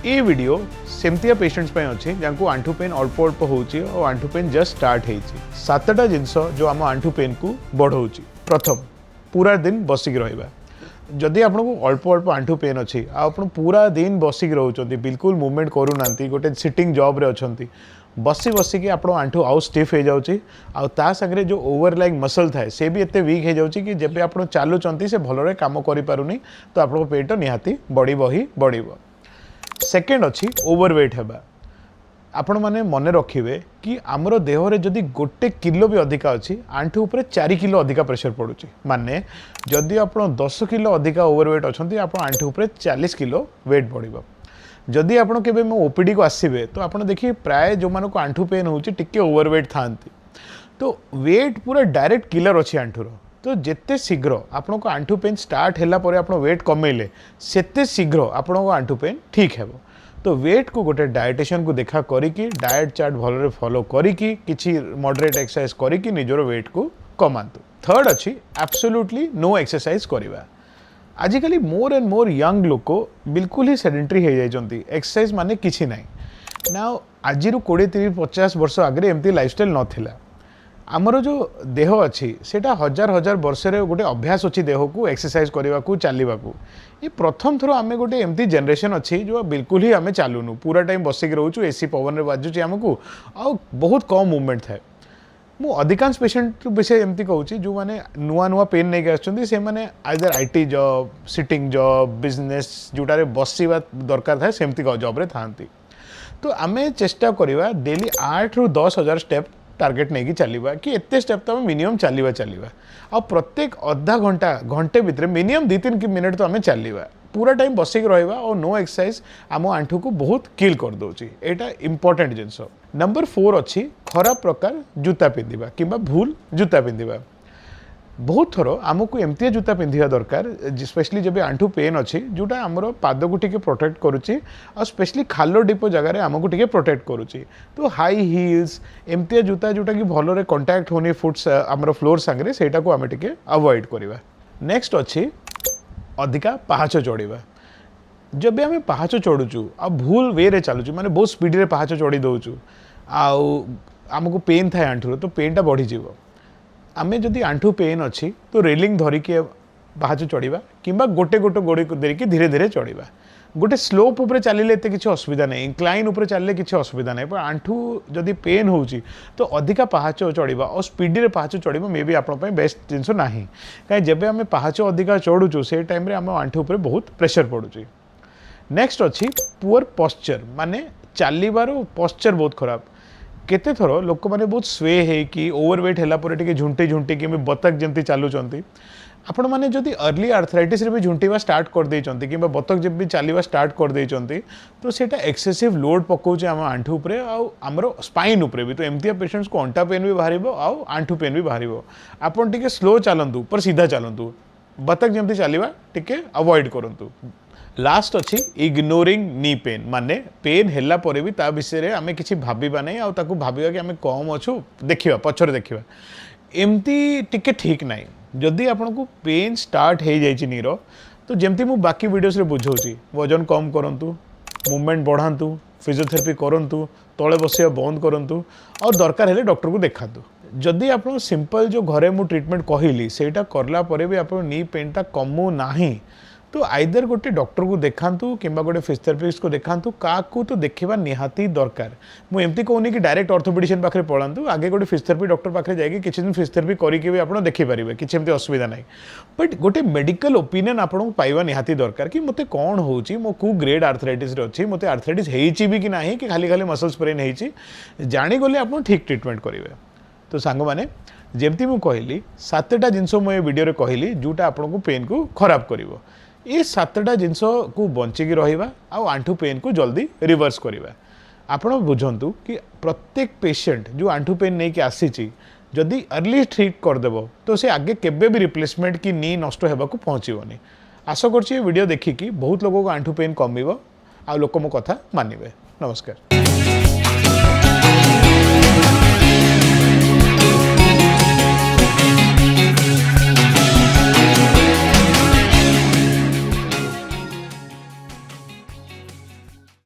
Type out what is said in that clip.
ये video सेमतिया patients पे अच्छे जहाँ आंठू पेन अल्प अल्प होची और आंठू पेन जस्ट स्टार्ट होती सातटा जिनस जो आम आंठू पेन को बढ़ाऊँच। प्रथम पूरा दिन बसिक रहा जदि आपको अल्प अल्प आंठू पेन अच्छी आप पूरा दिन बसिक रोचे बिल्कुल मूवमेंट करूना गोटे सिटिंग जॉब रे अच्छा बसी बसिकी आप आंठू आउ स्टिफ हो जाऊँगी आ सागरे जो ओवरलाइंग मसल थाए से भी एते वीक हो जाऊँगी कि जब आप चलुंट से भलरे काम करें तो आप पेट निहाती बढ़ ही बढ़। सेकेंड अच्छी ओवरवेट हेबा आपण मैंने मन रखिए कि आमर देह में जदि गोटे किलो भी अधिका अच्छी आंठू उपर 4 किलो अधिका प्रेशर पड़ुची माने जदि आप 10 किलो अधिका ओवरवेट अच्छा आप आंठू उपर 40 किलो वेट बढ़। जदि आपड़ के ओपीडी को आसबे तो आप देखिए प्राय जो मानक आंठू पेन होची टिके ओवरवेट था तो वेट पूरा डायरेक्ट किलर अच्छी आंठूर तो जिते शीघ्र आपन को आंठू पेन स्टार्ट है आप वेट कमेले सेते शीघ्र आपन को आंठू पेन ठीक है। तो वेट को गोटे डायटिशियन को देखा करी डायट चार्ट भलरे फॉलो करी किछि मॉडरेट एक्सरसाइज करी निजर वेट को कमातु। थर्ड अच्छी एब्सोल्युटली नो एक्सरसाइज करवा। आजिकली मोर एंड मोर यंग लोक बिल्कुल ही सेडेंटरी हो जाती एक्सरसाइज माने किछि नाही ना आज 20-30-50 वर्ष आगे एमती लाइफस्टाइल नथिला। आमर जो देह अच्छी सेटा हजार हजार वर्ष गोटे अभ्यास अच्छी देह को एक्सरसाइज करने को चलने को ये प्रथम थर आम गोटे एमती जनरेशन अच्छी जो बिल्कुल ही आम चलुनु पूरा टाइम बसिक रोचु एसी पवन में बाजुची आमको आ बहुत कम मूवमेंट थाए। मु अधिकांश पेशेंट विषय एमती कहूँ जो मैंने नुआ नुआ पेन नहीं आसने either IT job sitting job business जोटारे बसवा दरकार थाए सेमती जॉब रे थांती। तो आम चेष्टा करवा डेली 8 ରୁ 10 हजार स्टेप टार्गेट नहीं चलवा कि एते स्टेप तो मिनिमम चलवा आ प्रत्येक अधा घंटा घंटे भितर मिनिमम 2-3 मिनट तो आम चलवा पूरा टाइम बसिक रहा और नो एक्सरसाइज आम आंठू को बहुत किल कर दूची एटा इंपोर्टेंट जिनस। नंबर 4 अच्छी खराब प्रकार जूता पिंधा कि भूल जूता पिंधा। बहुत थर आमको एमती जूता पिंधा दरकार स्पेशली जब आंठू पेन अच्छी जोटा आमर पाद को टिके प्रोटेक्ट करुच्ची और स्पेशली खाल डिप जगार आमको टिके प्रोटेक्ट करुच्ची। तो हाई हिल्स एमती जूता जोटा कि भलरे कंटाक्ट होनी फुट्स आमर फ्लोर सांगे सेटा को आम टिके अवॉइड करवा। नेक्स्ट अच्छी अधिका पहाच चढ़ा। जब आम पहाच चढ़ुचु आ भूल वे रे चलुचु माने बहुत स्पीड रे पहाच चढ़ी दौचु आमको पेन थाए आंठूर तो पेनटा बढ़ीज। आम जदि आंठू पेन अच्छी तो रेलिंग धरिकी पहाच चढ़ा कि गोटे गोटे गोड़ देरिकी धीरे धीरे चढ़ा गोटे स्लोप उपर चलिए एत किसी असुविधा नहीं इंक्लाइन उपर चलिए किसी असुविधा नहीं पर आंठू जदि पेन होची तो अधिका पहाच चढ़ा और स्पीड रे पहाच चढ़ा मे भी आपन बेस्ट जिनस ना कहीं जब आम पहाच अधिका चढ़ुचु से टाइम आम आंठू उपर बहुत प्रेशर पड़ुची। नेक्स्ट अच्छी पुअर पोस्चर माने चलिबार पोस्चर बहुत खराब। केते थर लोक मैंने बहुत स्वे है कि ओवरवेट है झुंटी झुंटी कि बतक जमी चलुंट आपण मैंने जदि अर्ली आर्थराइटिस रे भी झुंटीवा स्टार्ट कर देइचंती कि बतक जब भी चलवा स्टार्ट कर देइचंती तो सेटा एक्सेसिव लोड पकाउचे आम आंठू उपरे आमर स्पाइन उपरे भी। तो एमतिया पेशेंट्स को अंटा पेन भी बाहरिबो आ आंठू पेन भी बाहरिबो। आपण टिके स्लो चलंतु पर सीधा चलंतु बतक जमती चलवा टिके अवॉइड करंतु। लास्ट अच्छी इग्नोरिंग नी पेन माने पेन हैला परे भी ता विषय रे आमे किछि भाबिबा नै आ ताकू भाबिबा कि आमे कम अछु देखिबा पछर देखिबा एमती टिके ठीक नाही। जदि आपन को पेन स्टार्ट हो जाइछि नीर तो जेमती मु बाकी वीडियोस रे बुझौछि वजन कम करंतु मूवमेंट बढ़ांतु फिजियोथेरेपी करंतु तळे बसिया बंद करंतु और दरकार हेले डॉक्टर को देखातु। जदि आप सिंपल जो घरे मु ट्रीटमेंट कहली सेटा करला परे भी आप नी पेनटा कमु नाही तो आइदर गोटे डॉक्टर को देखातु कि गोटे फिजियोथेरेपिस्ट को देखातु क्या तो देखा निहाती दरकार। मुझे एमती कहूनी कि डायरेक्ट ऑर्थोपेडिशियन पाखे पढ़ातु आगे गोटे फिजियोथेरेपी डॉक्टर पाखे जाइए किसी दिन फिजियोथेरेपी करके भी आप देखिपारे किसी एमती असुविधा ना बट गोटे मेडिकल ओपिनियन आपको पाइबा निहाती दरकार कि मते कौन होची मो को ग्रेड आर्थराइटिस रे अछि मते आर्थराइटिस हेइची भी कि नाही कि खाली खाली मसल स्प्रेन हेइची जानी गले आप ठीक ट्रीटमेंट करेंगे। तो सांग माने जेमती मु कहली 7टा जिनस मु ए वीडियो रे कहली जोटा आपको पेन को खराब करिवो ये 7टा जिनस को बंचिकी रहिबा आ आंठू पेन को जल्दी रिवर्स करवा। आपण बुझंतु कि प्रत्येक पेशेंट जो आंठू पेन नहीं कि आसीची जदि अर्ली ट्रीट करदेव तो से आगे केबे भी रिप्लेसमेंट की नी नष्ट होगा पहुँचबनी। आशा करछि वीडियो देखिकी बहुत लोगों को आंठू पेन कमिबो आ लोक मो कथा मानिबे। नमस्कार।